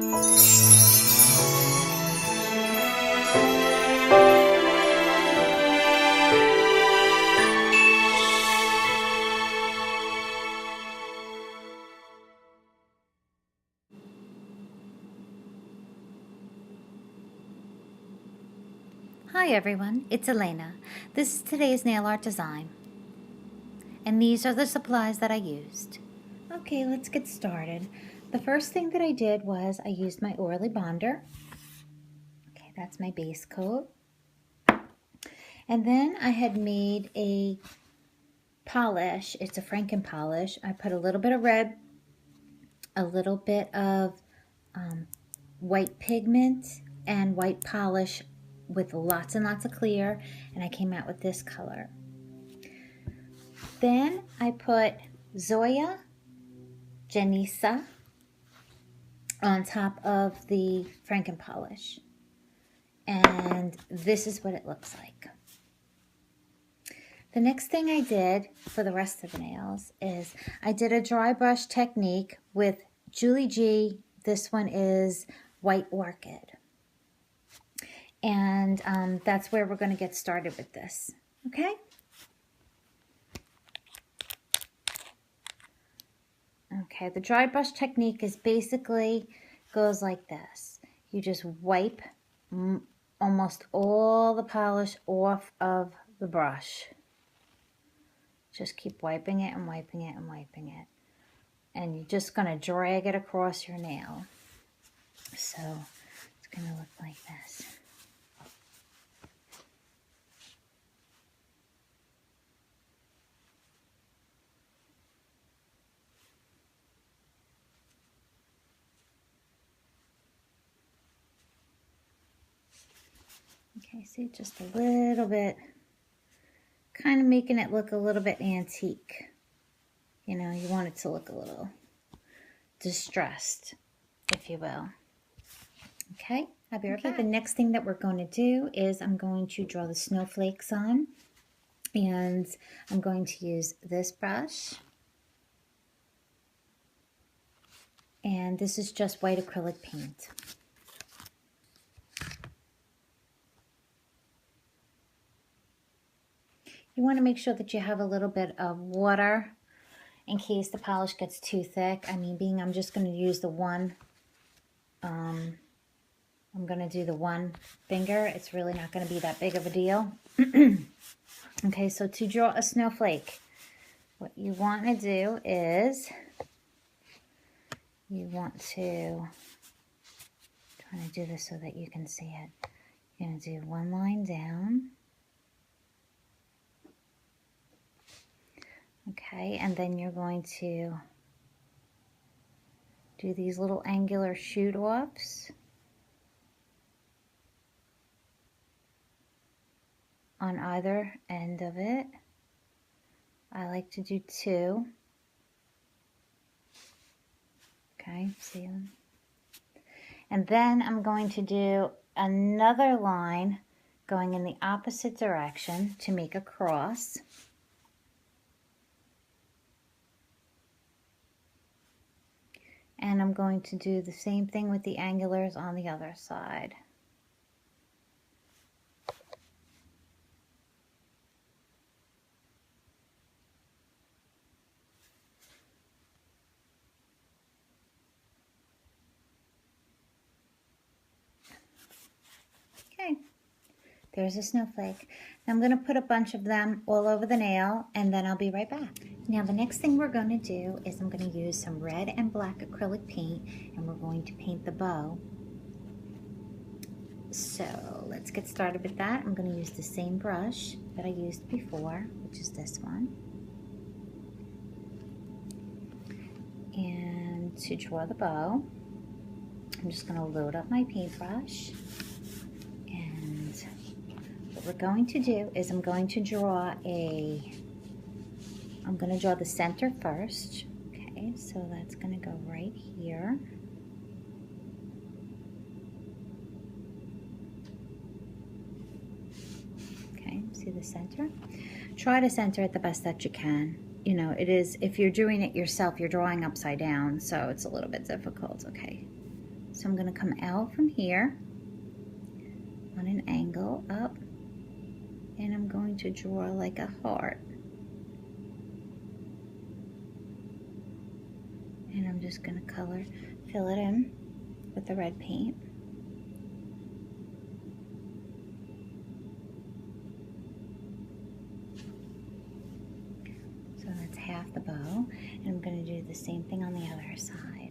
Hi everyone, it's Elena. This is today's nail art design. And these are the supplies that I used. Okay, let's get started. The first thing that I did was I used my Orly bonder. Okay, that's my base coat. And then I had made a polish. It's a Franken polish. I put a little bit of red, a little bit of white pigment, and white polish with lots and lots of clear, and I came out with this color. Then I put Zoya, ginessa on top of the Franken polish, and this is what it looks like. The next thing I did for the rest of the nails is I did a dry brush technique with Julie G. This one is white orchid. And that's where we're going to get started with this, okay? Okay, the dry brush technique is basically goes like this. You just wipe almost all the polish off of the brush. Just keep wiping it and wiping it and wiping it. And you're just going to drag it across your nail. So it's going to look like this. Okay, see, just a little bit, kind of making it look a little bit antique. You know, you want it to look a little distressed, if you will. Okay, I'll be right back. The next thing that we're going to do is I'm going to draw the snowflakes on, and I'm going to use this brush. And this is just white acrylic paint. You want to make sure that you have a little bit of water in case the polish gets too thick. I mean, I'm just going to use the one, I'm going to do the one finger. It's really not going to be that big of a deal. Okay, so to draw a snowflake, what you want to do is you want to, trying to do this so that you can see it. You're going to do one line down. Okay, and then you're going to do these little angular shoot-offs on either end of it. I like to do 2. Okay, see them? And then I'm going to do another line going in the opposite direction to make a cross. And I'm going to do the same thing with the angulars on the other side. Okay, there's a snowflake. Now I'm going to put a bunch of them all over the nail, and then I'll be right back. Now the next thing we're going to do is I'm going to use some red and black acrylic paint, and we're going to paint the bow. So let's get started with that. I'm going to use the same brush that I used before, which is this one. And to draw the bow, I'm just going to load up my paintbrush. And what we're going to do is I'm going to draw the center first. Okay, so that's going to go right here. Okay, see the center? Try to center it the best that you can. You know, it is, if you're doing it yourself, you're drawing upside down, so it's a little bit difficult. Okay, So I'm going to come out from here on an angle up, and I'm going to draw like a heart. And I'm just going to fill it in with the red paint. So that's half the bow, and I'm going to do the same thing on the other side.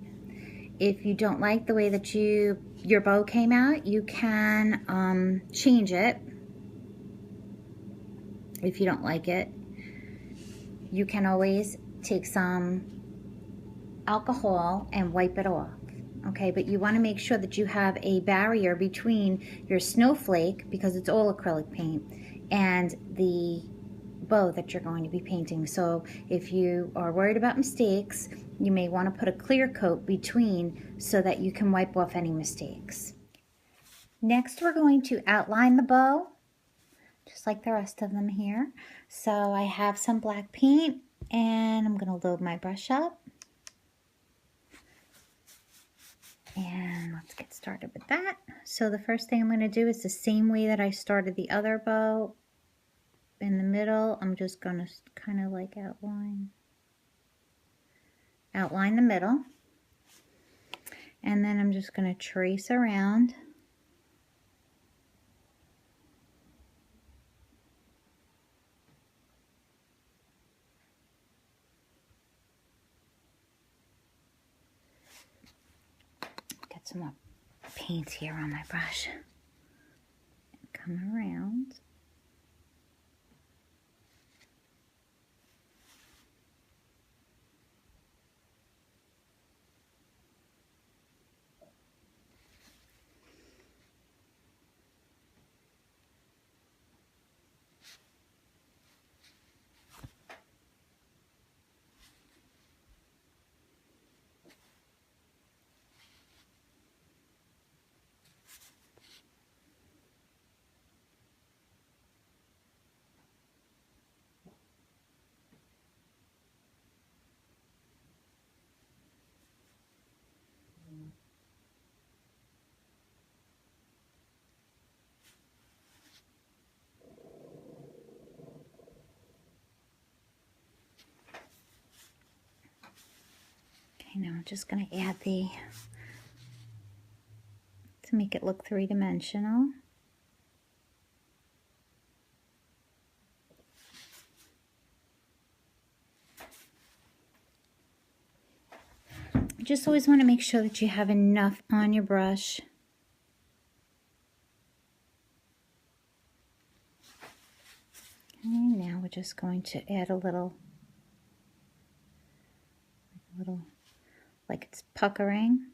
If you don't like the way that your bow came out, you can change it. If you don't like it, you can always take some alcohol and wipe it off. Okay, but you want to make sure that you have a barrier between your snowflake, because it's all acrylic paint, and the bow that you're going to be painting. So if you are worried about mistakes, you may want to put a clear coat between so that you can wipe off any mistakes. Next, we're going to outline the bow, just like the rest of them here. So I have some black paint, and I'm going to load my brush up. And let's get started with that. So the first thing I'm going to do is the same way that I started the other bow. In the middle, I'm just going to kind of like outline the middle. And then I'm just going to trace around. Get some more paint here on my brush. Come around. Okay, now I'm just going to add to make it look three-dimensional. You just always want to make sure that you have enough on your brush. Okay, now we're just going to add a little, like it's puckering.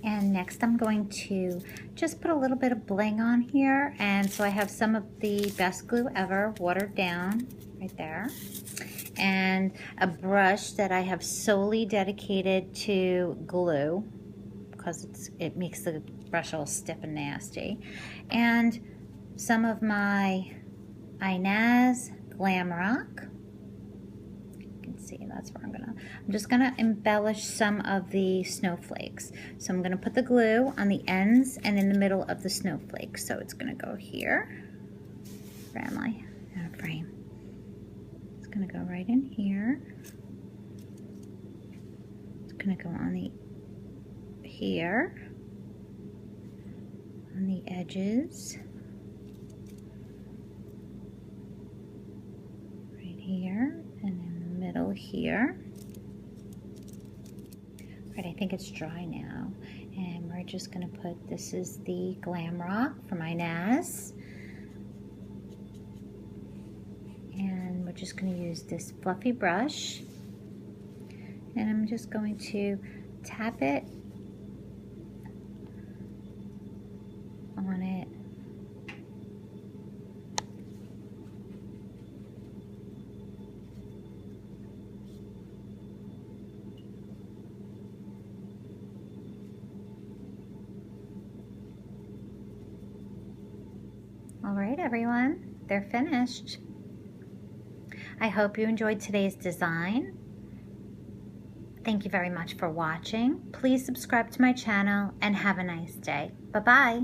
And next I'm going to just put a little bit of bling on here. And so I have some of the Best Glue Ever watered down right there. And a brush that I have solely dedicated to glue, because it makes the brush all stiff and nasty. And some of my Inaz Glam Rock. See, that's where I'm just gonna embellish some of the snowflakes. So I'm gonna put the glue on the ends and in the middle of the snowflakes. So it's gonna go here. Where am I? Out of frame. It's gonna go right in here. It's gonna go on the here, on the edges, right here, and then middle here. Right, I think it's dry now, and we're just going to put, this is the Glam Rock from Inaz, and we're just going to use this fluffy brush, and I'm just going to tap it on it. All right, everyone, they're finished. I hope you enjoyed today's design. Thank you very much for watching. Please subscribe to my channel and have a nice day. Bye-bye.